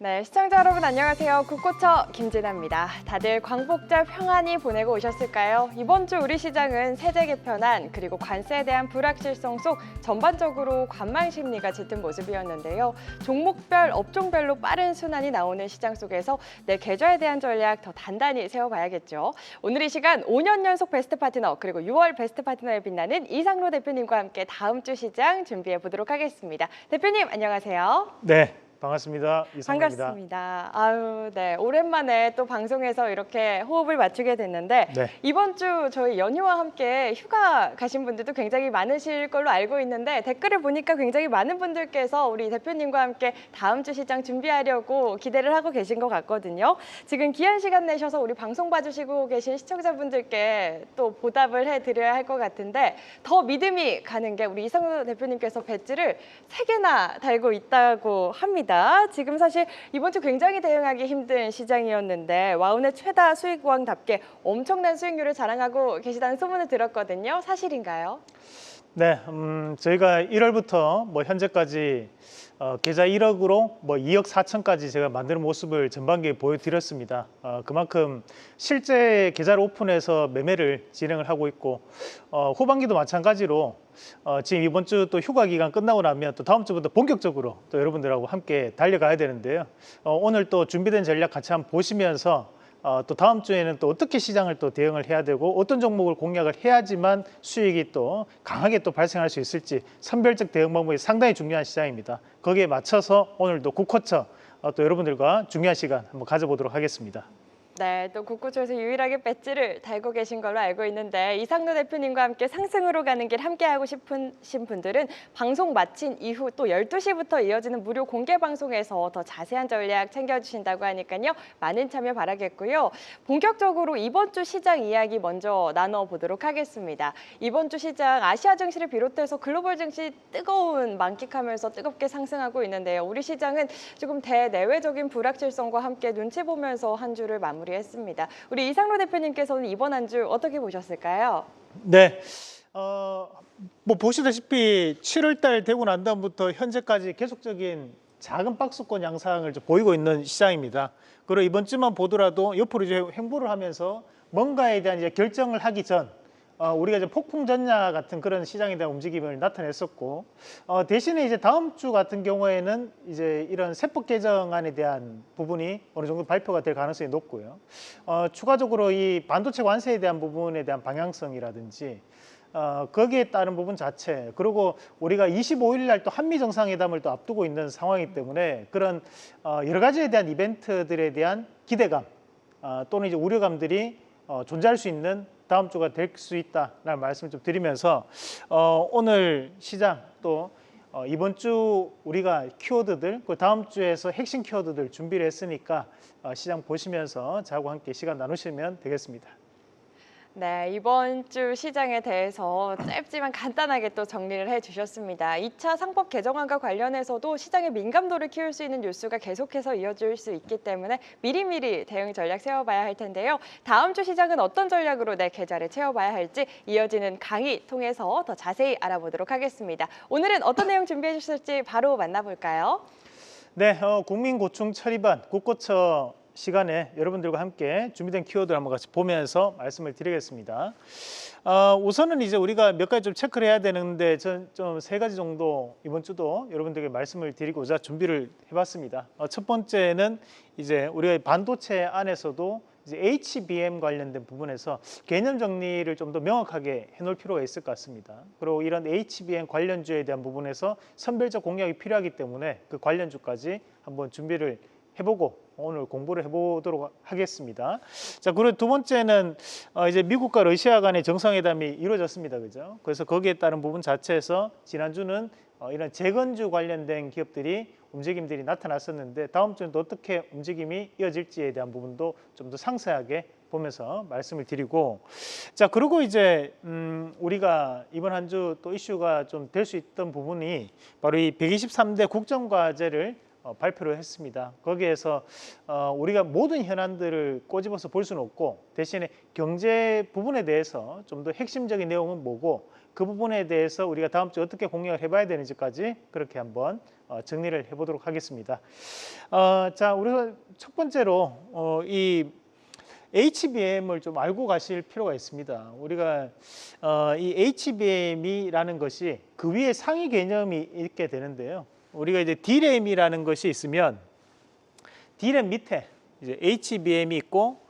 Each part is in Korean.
네, 시청자 여러분 안녕하세요. 국고처 김진아입니다. 다들 광복절 평안히 보내고 오셨을까요? 이번 주 우리 시장은 세제 개편안 그리고 관세에 대한 불확실성 속 전반적으로 관망 심리가 짙은 모습이었는데요. 종목별, 업종별로 빠른 순환이 나오는 시장 속에서 내 계좌에 대한 전략 더 단단히 세워봐야겠죠. 오늘 이 시간 5년 연속 베스트 파트너 그리고 6월 베스트 파트너에 빛나는 이상로 대표님과 함께 다음 주 시장 준비해 보도록 하겠습니다. 대표님 안녕하세요. 네, 반갑습니다. 이상로입니다. 반갑습니다. 아유, 네. 오랜만에 또 방송에서 이렇게 호흡을 맞추게 됐는데 네. 이번 주 저희 연휴와 함께 휴가 가신 분들도 굉장히 많으실 걸로 알고 있는데 댓글을 보니까 굉장히 많은 분들께서 우리 대표님과 함께 다음 주 시장 준비하려고 기대를 하고 계신 것 같거든요. 지금 귀한 시간 내셔서 우리 방송 봐주시고 계신 시청자분들께 또 보답을 해드려야 할 것 같은데 더 믿음이 가는 게 우리 이상로 대표님께서 배지를 3개나 달고 있다고 합니다. 지금 사실 이번 주 굉장히 대응하기 힘든 시장이었는데 와운의 최다 수익왕답게 엄청난 수익률을 자랑하고 계시다는 소문을 들었거든요. 사실인가요? 네, 저희가 1월부터 현재까지 계좌 1억으로 2억 4천까지 제가 만드는 모습을 전반기에 보여드렸습니다. 그만큼 실제 계좌를 오픈해서 매매를 진행을 하고 있고 후반기도 마찬가지로 지금 이번 주 또 휴가 기간 끝나고 나면 또 다음 주부터 본격적으로 또 여러분들하고 함께 달려가야 되는데요. 오늘 또 준비된 전략 같이 한번 보시면서 또 다음 주에는 또 어떻게 시장을 또 대응을 해야 되고 어떤 종목을 공략을 해야지만 수익이 또 강하게 또 발생할 수 있을지 선별적 대응 방법이 상당히 중요한 시장입니다. 거기에 맞춰서 오늘도 국호처 또 여러분들과 중요한 시간 한번 가져보도록 하겠습니다. 네, 또 국고초에서 유일하게 배지를 달고 계신 걸로 알고 있는데 이상로 대표님과 함께 상승으로 가는 길 함께하고 싶으신 분들은 방송 마친 이후 또 12시부터 이어지는 무료 공개 방송에서 더 자세한 전략 챙겨주신다고 하니까요. 많은 참여 바라겠고요. 본격적으로 이번 주 시장 이야기 먼저 나눠보도록 하겠습니다. 이번 주 시장 아시아 증시를 비롯해서 글로벌 증시 뜨거운 만끽하면서 뜨겁게 상승하고 있는데요. 우리 시장은 조금 대내외적인 불확실성과 함께 눈치 보면서 한 주를 마무리했습니다. 우리 이상로 대표님께서는 이번 한 주 어떻게 보셨을까요? 네, 보시다시피 7월 달 되고 난 다음부터 현재까지 계속적인 작은 박스권 양상을 좀 보이고 있는 시장입니다. 그리고 이번 주만 보더라도 옆으로 이제 횡보를 하면서 뭔가에 대한 이제 결정을 하기 전 우리가 이제 폭풍 전야 같은 그런 시장에 대한 움직임을 나타냈었고 대신에 이제 다음 주 같은 경우에는 이제 이런 세법 개정안에 대한 부분이 어느 정도 발표가 될 가능성이 높고요. 추가적으로 이 반도체 관세에 대한 부분에 대한 방향성이라든지 거기에 따른 부분 자체 그리고 우리가 25일 날 또 한미 정상회담을 또 앞두고 있는 상황이기 때문에 그런 여러 가지에 대한 이벤트들에 대한 기대감 또는 이제 우려감들이 존재할 수 있는 다음 주가 될 수 있다라는 말씀을 좀 드리면서 오늘 시장 또 이번 주 우리가 키워드들 그 다음 주에서 핵심 키워드들 준비를 했으니까 시장 보시면서 저하고 함께 시간 나누시면 되겠습니다. 네, 이번 주 시장에 대해서 짧지만 간단하게 또 정리를 해주셨습니다. 2차 상법 개정안과 관련해서도 시장의 민감도를 키울 수 있는 뉴스가 계속해서 이어질 수 있기 때문에 미리미리 대응 전략 세워봐야 할 텐데요. 다음 주 시장은 어떤 전략으로 내 계좌를 채워봐야 할지 이어지는 강의 통해서 더 자세히 알아보도록 하겠습니다. 오늘은 어떤 내용 준비해 주실지 바로 만나볼까요? 네, 국민고충 처리반 국고처 시간에 여러분들과 함께 준비된 키워드를 한번 같이 보면서 말씀을 드리겠습니다. 우선은 이제 우리가 몇 가지 좀 체크를 해야 되는데 전 좀 3가지 정도 이번 주도 여러분들에게 말씀을 드리고자 준비를 해봤습니다. 첫 번째는 이제 우리가 반도체 안에서도 이제 HBM 관련된 부분에서 개념 정리를 좀 더 명확하게 해놓을 필요가 있을 것 같습니다. 그리고 이런 HBM 관련주에 대한 부분에서 선별적 공략이 필요하기 때문에 그 관련주까지 한번 준비를 해보고 오늘 공부를 해보도록 하겠습니다. 자, 그리고 두 번째는 이제 미국과 러시아 간의 정상회담이 이루어졌습니다, 그죠? 그래서 거기에 따른 부분 자체에서 지난주는 이런 재건주 관련된 기업들이 움직임들이 나타났었는데 다음 주는 또 어떻게 움직임이 이어질지에 대한 부분도 좀 더 상세하게 보면서 말씀을 드리고 자 그리고 이제 우리가 이번 한 주 또 이슈가 좀 될 수 있던 부분이 바로 이 123대 국정과제를 발표를 했습니다. 거기에서 우리가 모든 현안들을 꼬집어서 볼 수는 없고 대신에 경제 부분에 대해서 좀 더 핵심적인 내용은 뭐고 그 부분에 대해서 우리가 다음 주에 어떻게 공략을 해봐야 되는지까지 그렇게 한번 정리를 해보도록 하겠습니다. 자, 우리가 첫 번째로 이 HBM을 좀 알고 가실 필요가 있습니다. 우리가 이 HBM이라는 것이 그 위에 상위 개념이 있게 되는데요. 우리가 이제 D램이라는 것이 있으면 D램 밑에 이제 HBM이 있고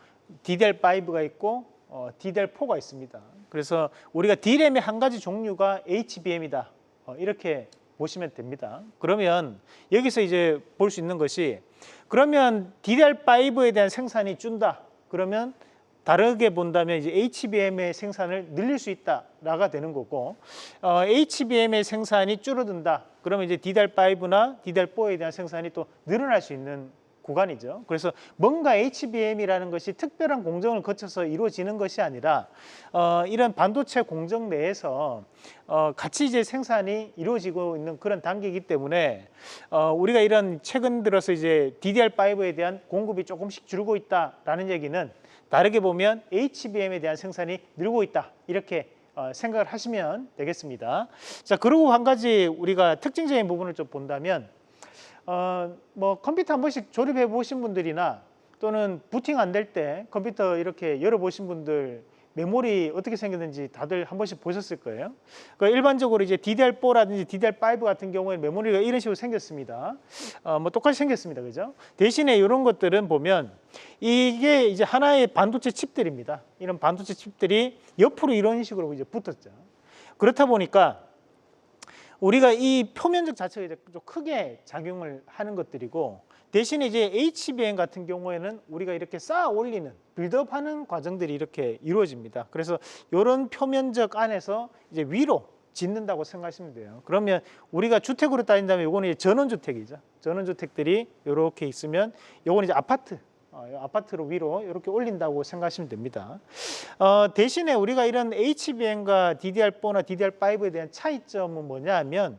DDR5가 있고 DDR4가 있습니다. 그래서 우리가 D램의 한 가지 종류가 HBM이다. 이렇게 보시면 됩니다. 그러면 여기서 이제 볼 수 있는 것이 그러면 DDR5에 대한 생산이 준다. 그러면 다르게 본다면 이제 HBM의 생산을 늘릴 수 있다라가 되는 거고 HBM의 생산이 줄어든다. 그러면 이제 DDR5나 DDR4에 대한 생산이 또 늘어날 수 있는 구간이죠. 그래서 뭔가 HBM이라는 것이 특별한 공정을 거쳐서 이루어지는 것이 아니라 이런 반도체 공정 내에서 같이 이제 생산이 이루어지고 있는 그런 단계이기 때문에 우리가 이런 최근 들어서 이제 DDR5에 대한 공급이 조금씩 줄고 있다라는 얘기는 다르게 보면 HBM에 대한 생산이 늘고 있다 이렇게 생각을 하시면 되겠습니다. 자, 그리고 한 가지 우리가 특징적인 부분을 좀 본다면 뭐 컴퓨터 한 번씩 조립해 보신 분들이나 또는 부팅 안 될 때 컴퓨터 이렇게 열어 보신 분들 메모리 어떻게 생겼는지 다들 한 번씩 보셨을 거예요. 그러니까 일반적으로 이제 DDR4라든지 DDR5 같은 경우에 메모리가 이런 식으로 생겼습니다. 뭐 똑같이 생겼습니다. 그죠? 대신에 이런 것들은 보면 이게 이제 하나의 반도체 칩들입니다. 이런 반도체 칩들이 옆으로 이런 식으로 이제 붙었죠. 그렇다 보니까 우리가 이 표면적 자체가 이제 좀 크게 작용을 하는 것들이고 대신에 이제 HBM 같은 경우에는 우리가 이렇게 쌓아 올리는 빌드업하는 과정들이 이렇게 이루어집니다. 그래서 이런 표면적 안에서 이제 위로 짓는다고 생각하시면 돼요. 그러면 우리가 주택으로 따진다면 이거는 이제 전원주택이죠. 전원주택들이 이렇게 있으면 이거는 이제 아파트로 위로 이렇게 올린다고 생각하시면 됩니다. 대신에 우리가 이런 HBM과 DDR4나 DDR5에 대한 차이점은 뭐냐 하면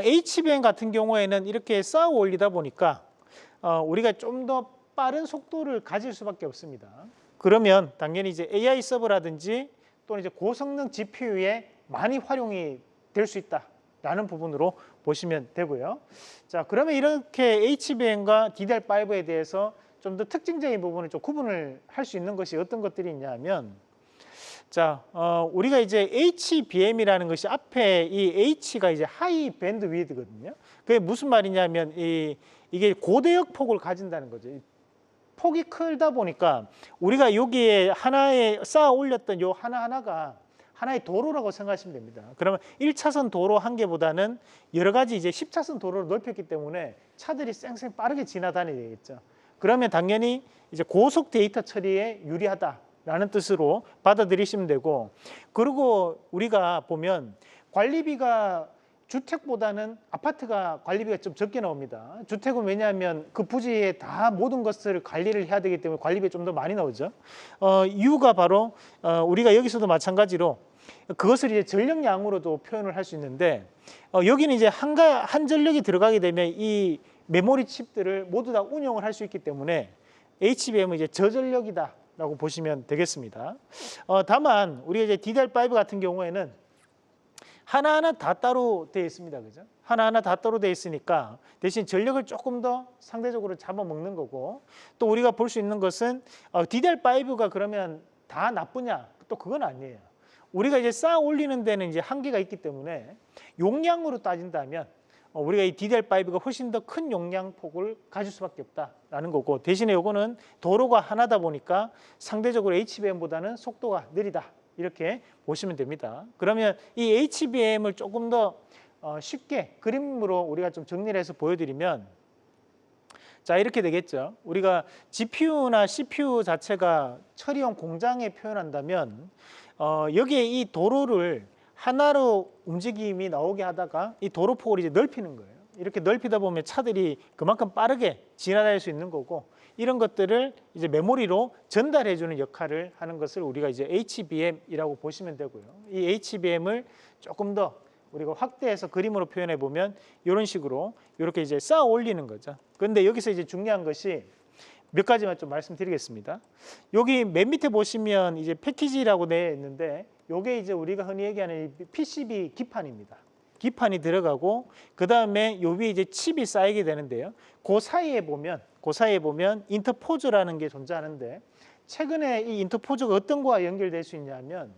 HBM 같은 경우에는 이렇게 쌓아 올리다 보니까 우리가 좀 더 빠른 속도를 가질 수밖에 없습니다. 그러면 당연히 이제 AI 서버라든지 또는 이제 고성능 GPU에 많이 활용이 될 수 있다라는 부분으로 보시면 되고요. 자, 그러면 이렇게 HBM과 DDR5에 대해서 좀 더 특징적인 부분을 좀 구분을 할 수 있는 것이 어떤 것들이 있냐면 자, 우리가 이제 HBM이라는 것이 앞에 이 H가 이제 하이 밴드 위드거든요. 그게 무슨 말이냐면 이게 고대역 폭을 가진다는 거죠. 폭이 크다 보니까 우리가 여기에 하나에 쌓아 올렸던 요 하나하나가 하나의 도로라고 생각하시면 됩니다. 그러면 1차선 도로 한 개보다는 여러 가지 이제 10차선 도로를 넓혔기 때문에 차들이 쌩쌩 빠르게 지나다니겠죠. 그러면 당연히 이제 고속 데이터 처리에 유리하다라는 뜻으로 받아들이시면 되고 그리고 우리가 보면 관리비가 주택보다는 아파트가 관리비가 좀 적게 나옵니다. 주택은 왜냐하면 그 부지에 다 모든 것을 관리를 해야 되기 때문에 관리비가 좀 더 많이 나오죠. 이유가 바로 우리가 여기서도 마찬가지로 그것을 이제 전력량으로도 표현을 할 수 있는데 여기는 이제 한 전력이 들어가게 되면 이 메모리 칩들을 모두 다 운영을 할 수 있기 때문에 HBM은 이제 저전력이다라고 보시면 되겠습니다. 다만 우리가 이제 DDR5 같은 경우에는 하나하나 다 따로 되어 있습니다. 그죠? 하나하나 다 따로 되어 있으니까 대신 전력을 조금 더 상대적으로 잡아먹는 거고 또 우리가 볼 수 있는 것은 DDR5가 그러면 다 나쁘냐? 또 그건 아니에요. 우리가 이제 쌓아 올리는 데는 이제 한계가 있기 때문에 용량으로 따진다면 우리가 이 DDR5가 훨씬 더 큰 용량 폭을 가질 수밖에 없다라는 거고 대신에 이거는 도로가 하나다 보니까 상대적으로 HBM보다는 속도가 느리다. 이렇게 보시면 됩니다. 그러면 이 HBM을 조금 더 쉽게 그림으로 우리가 좀 정리를 해서 보여드리면 자 이렇게 되겠죠. 우리가 GPU나 CPU 자체가 처리용 공장에 표현한다면 여기에 이 도로를 하나로 움직임이 나오게 하다가 이 도로폭을 이제 넓히는 거예요. 이렇게 넓히다 보면 차들이 그만큼 빠르게 지나다닐 수 있는 거고 이런 것들을 이제 메모리로 전달해 주는 역할을 하는 것을 우리가 이제 HBM이라고 보시면 되고요. 이 HBM을 조금 더 우리가 확대해서 그림으로 표현해 보면 이런 식으로 이렇게 이제 쌓아 올리는 거죠. 그런데 여기서 이제 중요한 것이 몇 가지만 좀 말씀드리겠습니다. 여기 맨 밑에 보시면 이제 패키지라고 되어 있는데 이게 이제 우리가 흔히 얘기하는 PCB 기판입니다. 기판이 들어가고 그 다음에 요 위에 이제 칩이 쌓이게 되는데요. 그 사이에 보면 인터포저라는 게 존재하는데 최근에 이 인터포저가 어떤 거와 연결될 수 있냐면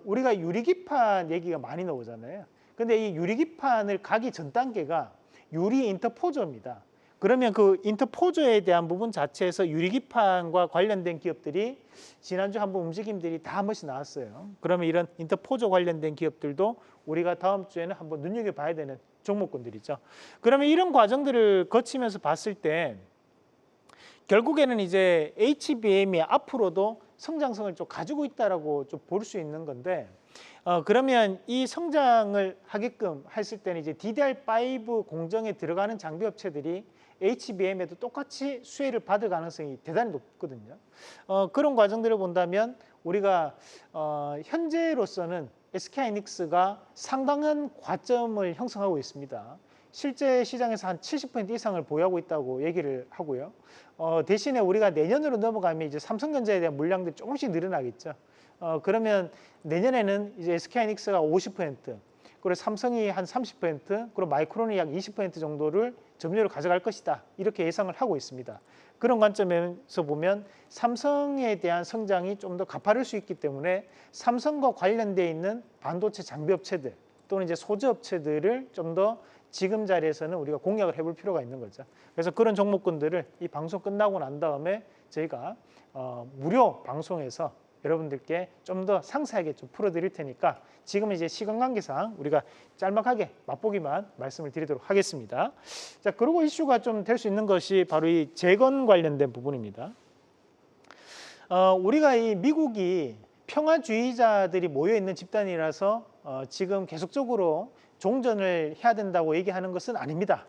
우리가 유리기판 얘기가 많이 나오잖아요. 근데 이 유리기판을 가기 전 단계가 유리 인터포저입니다. 그러면 그 인터포저에 대한 부분 자체에서 유리기판과 관련된 기업들이 지난주 한번 움직임들이 다 한 번씩 나왔어요. 그러면 이런 인터포저 관련된 기업들도 우리가 다음 주에는 한번 눈여겨봐야 되는 종목군들이죠. 그러면 이런 과정들을 거치면서 봤을 때 결국에는 이제 HBM이 앞으로도 성장성을 좀 가지고 있다라고 좀 볼 수 있는 건데 그러면 이 성장을 하게끔 했을 때는 이제 DDR5 공정에 들어가는 장비 업체들이 HBM에도 똑같이 수혜를 받을 가능성이 대단히 높거든요. 그런 과정들을 본다면 우리가 현재로서는 SK하이닉스가 상당한 과점을 형성하고 있습니다. 실제 시장에서 한 70% 이상을 보유하고 있다고 얘기를 하고요. 대신에 우리가 내년으로 넘어가면 이제 삼성전자에 대한 물량들이 조금씩 늘어나겠죠. 그러면 내년에는 이제 SK하이닉스가 50%, 그리고 삼성이 한 30%, 그리고 마이크론이 약 20% 정도를 점유율을 가져갈 것이다. 이렇게 예상을 하고 있습니다. 그런 관점에서 보면 삼성에 대한 성장이 좀 더 가파를 수 있기 때문에 삼성과 관련되어 있는 반도체 장비 업체들 또는 이제 소재 업체들을 좀 더 지금 자리에서는 우리가 공략을 해볼 필요가 있는 거죠. 그래서 그런 종목군들을 이 방송 끝나고 난 다음에 저희가 무료 방송에서 여러분들께 좀 더 상세하게 좀 풀어드릴 테니까 지금은 이제 시간 관계상 우리가 짤막하게 맛보기만 말씀을 드리도록 하겠습니다. 자, 그리고 이슈가 좀 될 수 있는 것이 바로 이 재건 관련된 부분입니다. 우리가 이 미국이 평화주의자들이 모여 있는 집단이라서 지금 계속적으로 종전을 해야 된다고 얘기하는 것은 아닙니다.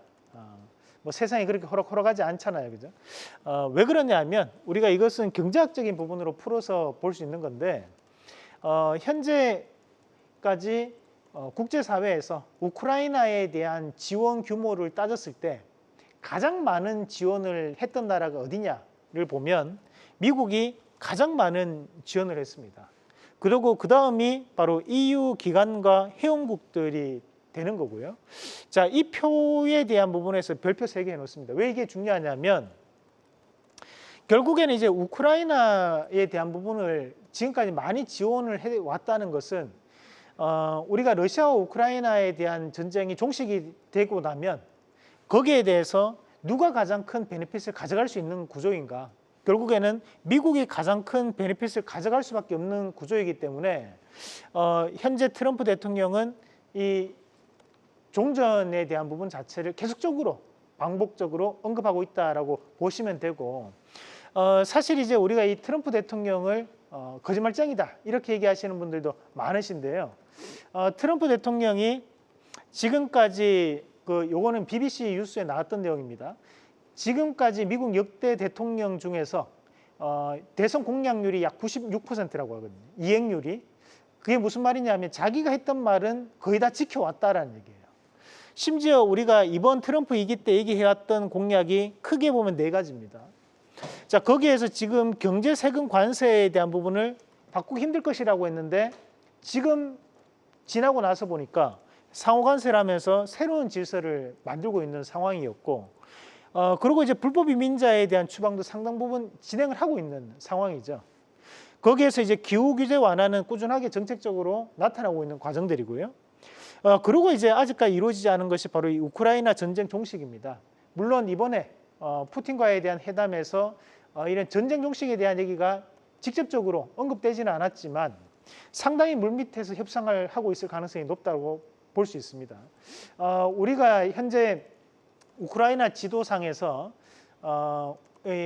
뭐 세상이 그렇게 호락호락하지 않잖아요, 그죠? 왜 그러냐면 우리가 이것은 경제학적인 부분으로 풀어서 볼 수 있는 건데 현재까지 국제사회에서 우크라이나에 대한 지원 규모를 따졌을 때 가장 많은 지원을 했던 나라가 어디냐를 보면 미국이 가장 많은 지원을 했습니다. 그리고 그 다음이 바로 EU 기관과 회원국들이 되는 거고요. 자, 이 표에 대한 부분에서 별표 3개 해놓습니다. 왜 이게 중요하냐면 결국에는 이제 우크라이나에 대한 부분을 지금까지 많이 지원을 해왔다는 것은 우리가 러시아와 우크라이나에 대한 전쟁이 종식이 되고 나면 거기에 대해서 누가 가장 큰 베네핏을 가져갈 수 있는 구조인가? 결국에는 미국이 가장 큰 베네핏을 가져갈 수밖에 없는 구조이기 때문에 현재 트럼프 대통령은 이 종전에 대한 부분 자체를 계속적으로 반복적으로 언급하고 있다라고 보시면 되고 사실 이제 우리가 이 트럼프 대통령을 거짓말쟁이다 이렇게 얘기하시는 분들도 많으신데요. 트럼프 대통령이 지금까지 요거는 BBC 뉴스에 나왔던 내용입니다. 지금까지 미국 역대 대통령 중에서 대선 공약률이 약 96%라고 하거든요. 이행률이. 그게 무슨 말이냐면 자기가 했던 말은 거의 다 지켜왔다라는 얘기예요. 심지어 우리가 이번 트럼프 임기 때 얘기해왔던 공약이 크게 보면 4가지입니다. 자, 거기에서 지금 경제 세금 관세에 대한 부분을 바꾸기 힘들 것이라고 했는데 지금 지나고 나서 보니까 상호 관세를 하면서 새로운 질서를 만들고 있는 상황이었고 그리고 이제 불법 이민자에 대한 추방도 상당 부분 진행을 하고 있는 상황이죠. 거기에서 이제 기후 규제 완화는 꾸준하게 정책적으로 나타나고 있는 과정들이고요. 그리고 이제 아직까지 이루어지지 않은 것이 바로 이 우크라이나 전쟁 종식입니다. 물론 이번에 푸틴과에 대한 회담에서 이런 전쟁 종식에 대한 얘기가 직접적으로 언급되지는 않았지만 상당히 물밑에서 협상을 하고 있을 가능성이 높다고 볼 수 있습니다. 우리가 현재 우크라이나 지도상에서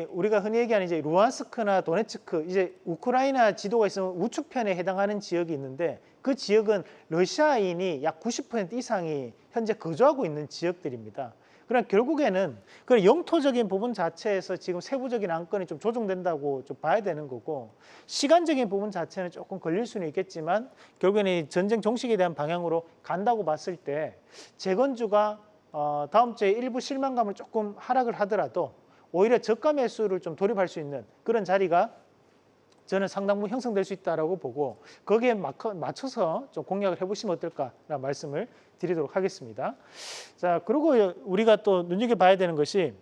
우리가 흔히 얘기하는 이제 루안스크나 도네츠크 이제 우크라이나 지도가 있으면 우측편에 해당하는 지역이 있는데 그 지역은 러시아인이 약 90% 이상이 현재 거주하고 있는 지역들입니다. 그럼 결국에는 그 영토적인 부분 자체에서 지금 세부적인 안건이 좀 조정된다고 좀 봐야 되는 거고 시간적인 부분 자체는 조금 걸릴 수는 있겠지만 결국에는 전쟁 종식에 대한 방향으로 간다고 봤을 때 재건주가 다음 주에 일부 실망감을 조금 하락을 하더라도 오히려 저가 매수를 좀 돌입할 수 있는 그런 자리가 저는 상당 부분 형성될 수 있다라고 보고 거기에 맞춰서 좀 공략을 해보시면 어떨까라는 말씀을 드리도록 하겠습니다. 자, 그리고 우리가 또 눈여겨봐야 되는 것이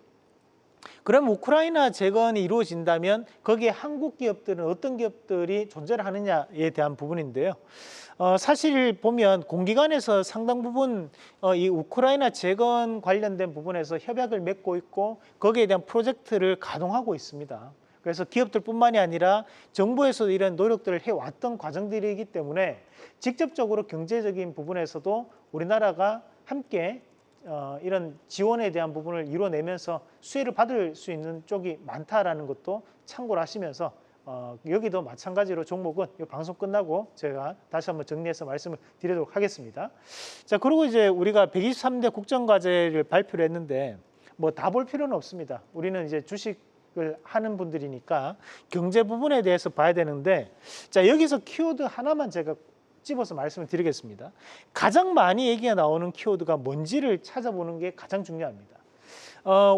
그럼 우크라이나 재건이 이루어진다면 거기에 한국 기업들은 어떤 기업들이 존재를 하느냐에 대한 부분인데요. 사실 보면 공기관에서 상당 부분 이 우크라이나 재건 관련된 부분에서 협약을 맺고 있고 거기에 대한 프로젝트를 가동하고 있습니다. 그래서 기업들뿐만이 아니라 정부에서도 이런 노력들을 해왔던 과정들이기 때문에 직접적으로 경제적인 부분에서도 우리나라가 함께 이런 지원에 대한 부분을 이뤄내면서 수혜를 받을 수 있는 쪽이 많다라는 것도 참고를 하시면서 여기도 마찬가지로 종목은 이 방송 끝나고 제가 다시 한번 정리해서 말씀을 드리도록 하겠습니다. 자, 그리고 이제 우리가 123대 국정과제를 발표를 했는데 뭐 다 볼 필요는 없습니다. 우리는 이제 주식을 하는 분들이니까 경제 부분에 대해서 봐야 되는데 자, 여기서 키워드 하나만 제가 집어서 말씀을 드리겠습니다. 가장 많이 얘기가 나오는 키워드가 뭔지를 찾아보는 게 가장 중요합니다.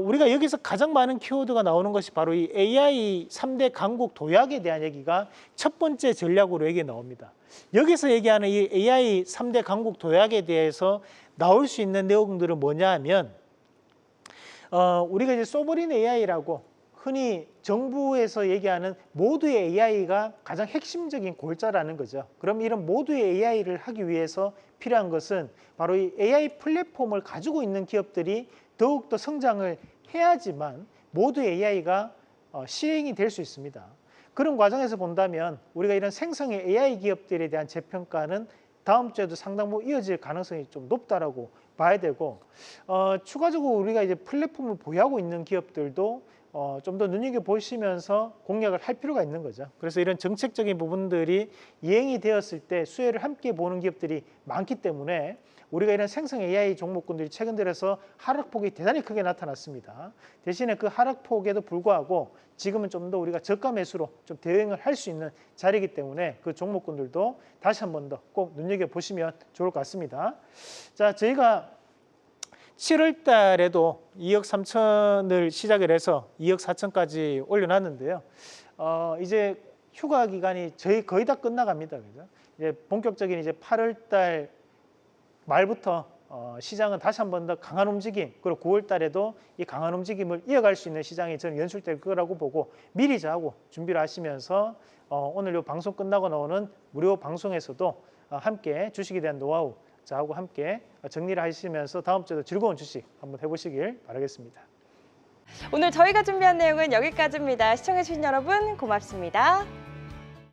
우리가 여기서 가장 많은 키워드가 나오는 것이 바로 이 AI 3대 강국 도약에 대한 얘기가 첫 번째 전략으로 얘기 나옵니다. 여기서 얘기하는 이 AI 3대 강국 도약에 대해서 나올 수 있는 내용들은 뭐냐 하면 우리가 이제 소버린 AI라고 흔히 정부에서 얘기하는 모두의 AI가 가장 핵심적인 골자라는 거죠. 그럼 이런 모두의 AI를 하기 위해서 필요한 것은 바로 이 AI 플랫폼을 가지고 있는 기업들이 더욱더 성장을 해야지만 모두의 AI가 시행이 될 수 있습니다. 그런 과정에서 본다면 우리가 이런 생성의 AI 기업들에 대한 재평가는 다음 주에도 상당 부분 이어질 가능성이 좀 높다라고 봐야 되고 추가적으로 우리가 이제 플랫폼을 보유하고 있는 기업들도 좀 더 눈여겨보시면서 공략을 할 필요가 있는 거죠. 그래서 이런 정책적인 부분들이 이행이 되었을 때 수혜를 함께 보는 기업들이 많기 때문에 우리가 이런 생성 AI 종목군들이 최근 들어서 하락폭이 대단히 크게 나타났습니다. 대신에 그 하락폭에도 불구하고 지금은 좀 더 우리가 저가 매수로 좀 대응을 할 수 있는 자리이기 때문에 그 종목군들도 다시 한 번 더 꼭 눈여겨보시면 좋을 것 같습니다. 자, 저희가 7월 달에도 2억 3천을 시작을 해서 2억 4천까지 올려놨는데요. 이제 휴가 기간이 거의 다 끝나갑니다. 그죠? 이제 본격적인 이제 8월 달 말부터 시장은 다시 한 번 더 강한 움직임, 그리고 9월 달에도 이 강한 움직임을 이어갈 수 있는 시장이 저는 연출될 거라고 보고 미리 저하고 준비를 하시면서 오늘 이 방송 끝나고 나오는 무료 방송에서도 함께 주식에 대한 노하우 저하고 함께 정리를 하시면서 다음 주에도 즐거운 주식 한번 해보시길 바라겠습니다. 오늘 저희가 준비한 내용은 여기까지입니다. 시청해주신 여러분 고맙습니다.